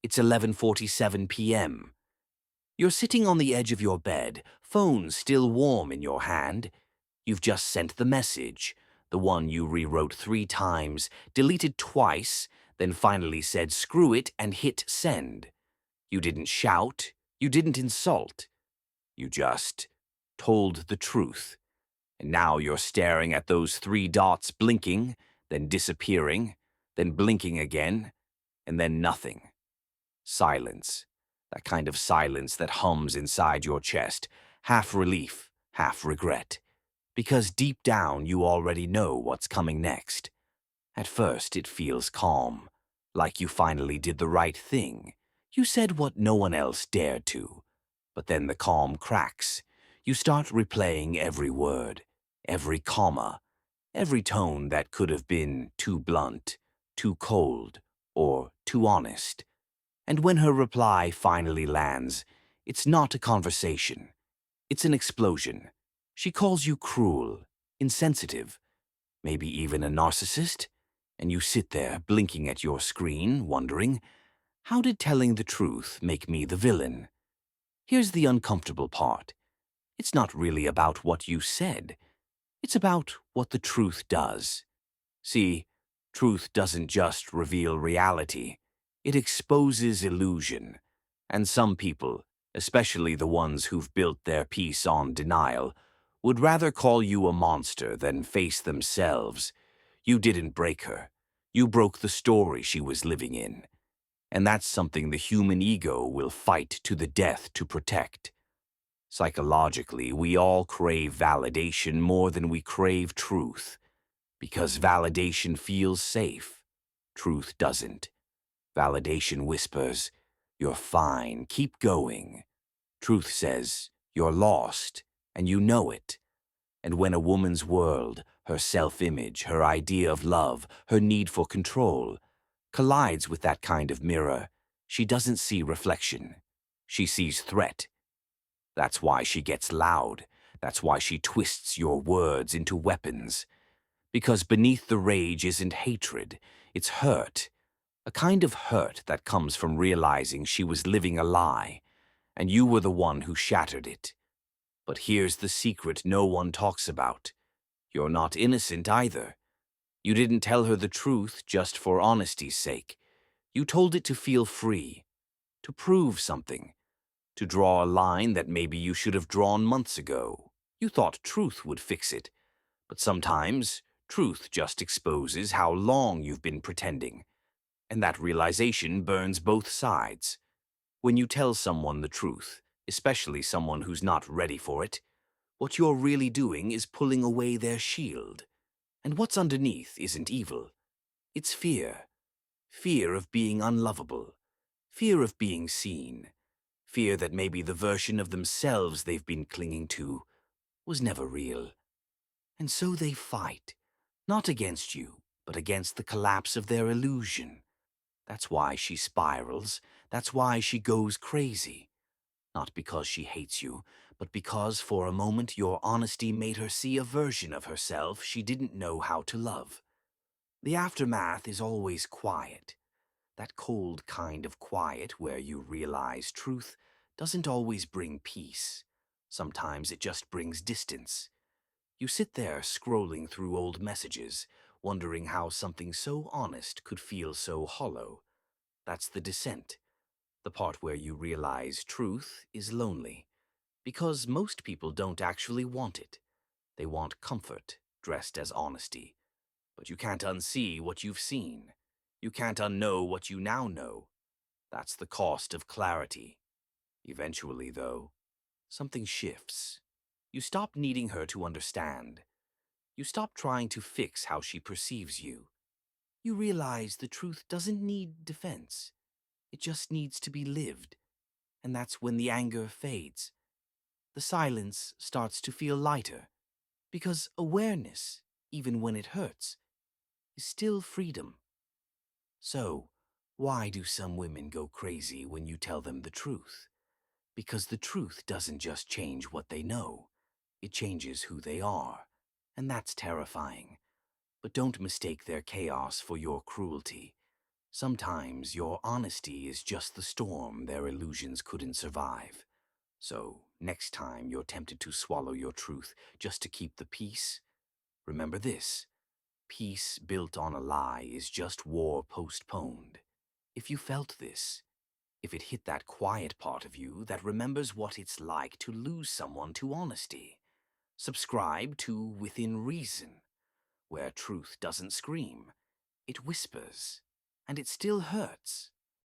It's 11:47 p.m. You're sitting on the edge of your bed, phone still warm in your hand. You've just sent the message, the one you rewrote 3 times, deleted twice, then finally said screw it and hit send. You didn't shout, you didn't insult. You just told the truth. And now you're staring at those 3 dots blinking, then disappearing, then blinking again, and then nothing. Silence. That kind of silence that hums inside your chest, half relief, half regret. Because deep down you already know what's coming next. At first it feels calm, like you finally did the right thing. You said what no one else dared to. But then the calm cracks. You start replaying every word, every comma, every tone that could have been too blunt, too cold, or too honest. And when her reply finally lands, it's not a conversation. It's an explosion. She calls you cruel, insensitive, maybe even a narcissist, and you sit there blinking at your screen, wondering, how did telling the truth make me the villain? Here's the uncomfortable part. It's not really about what you said. It's about what the truth does. See, truth doesn't just reveal reality. It exposes illusion. And some people, especially the ones who've built their peace on denial, would rather call you a monster than face themselves. You didn't break her. You broke the story she was living in. And that's something the human ego will fight to the death to protect. Psychologically, we all crave validation more than we crave truth. Because validation feels safe. Truth doesn't. Validation whispers, "You're fine, keep going." Truth says, "You're lost, and you know it." And when a woman's world, her self-image, her idea of love, her need for control, collides with that kind of mirror, she doesn't see reflection. She sees threat. That's why she gets loud. That's why she twists your words into weapons. Because beneath the rage isn't hatred, it's hurt. A kind of hurt that comes from realizing she was living a lie, and you were the one who shattered it. But here's the secret no one talks about. You're not innocent either. You didn't tell her the truth just for honesty's sake. You told it to feel free, to prove something, to draw a line that maybe you should have drawn months ago. You thought truth would fix it, but sometimes truth just exposes how long you've been pretending. And that realization burns both sides. When you tell someone the truth, especially someone who's not ready for it, what you're really doing is pulling away their shield. And what's underneath isn't evil. It's fear. Fear of being unlovable. Fear of being seen. Fear that maybe the version of themselves they've been clinging to was never real. And so they fight, not against you, but against the collapse of their illusion. That's why she spirals. That's why she goes crazy. Not because she hates you, but because for a moment your honesty made her see a version of herself she didn't know how to love. The aftermath is always quiet. That cold kind of quiet where you realize truth doesn't always bring peace. Sometimes it just brings distance. You sit there scrolling through old messages, wondering how something so honest could feel so hollow. That's the descent, the part where you realize truth is lonely. Because most people don't actually want it. They want comfort dressed as honesty. But you can't unsee what you've seen. You can't unknow what you now know. That's the cost of clarity. Eventually, though, something shifts. You stop needing her to understand. You stop trying to fix how she perceives you. You realize the truth doesn't need defense. It just needs to be lived. And that's when the anger fades. The silence starts to feel lighter. Because awareness, even when it hurts, is still freedom. So, why do some women go crazy when you tell them the truth? Because the truth doesn't just change what they know. It changes who they are. And that's terrifying. But don't mistake their chaos for your cruelty. Sometimes your honesty is just the storm their illusions couldn't survive. So, next time you're tempted to swallow your truth just to keep the peace, remember this: peace built on a lie is just war postponed. If you felt this, if it hit that quiet part of you that remembers what it's like to lose someone to honesty, subscribe to Within Reason, where truth doesn't scream, it whispers, and it still hurts.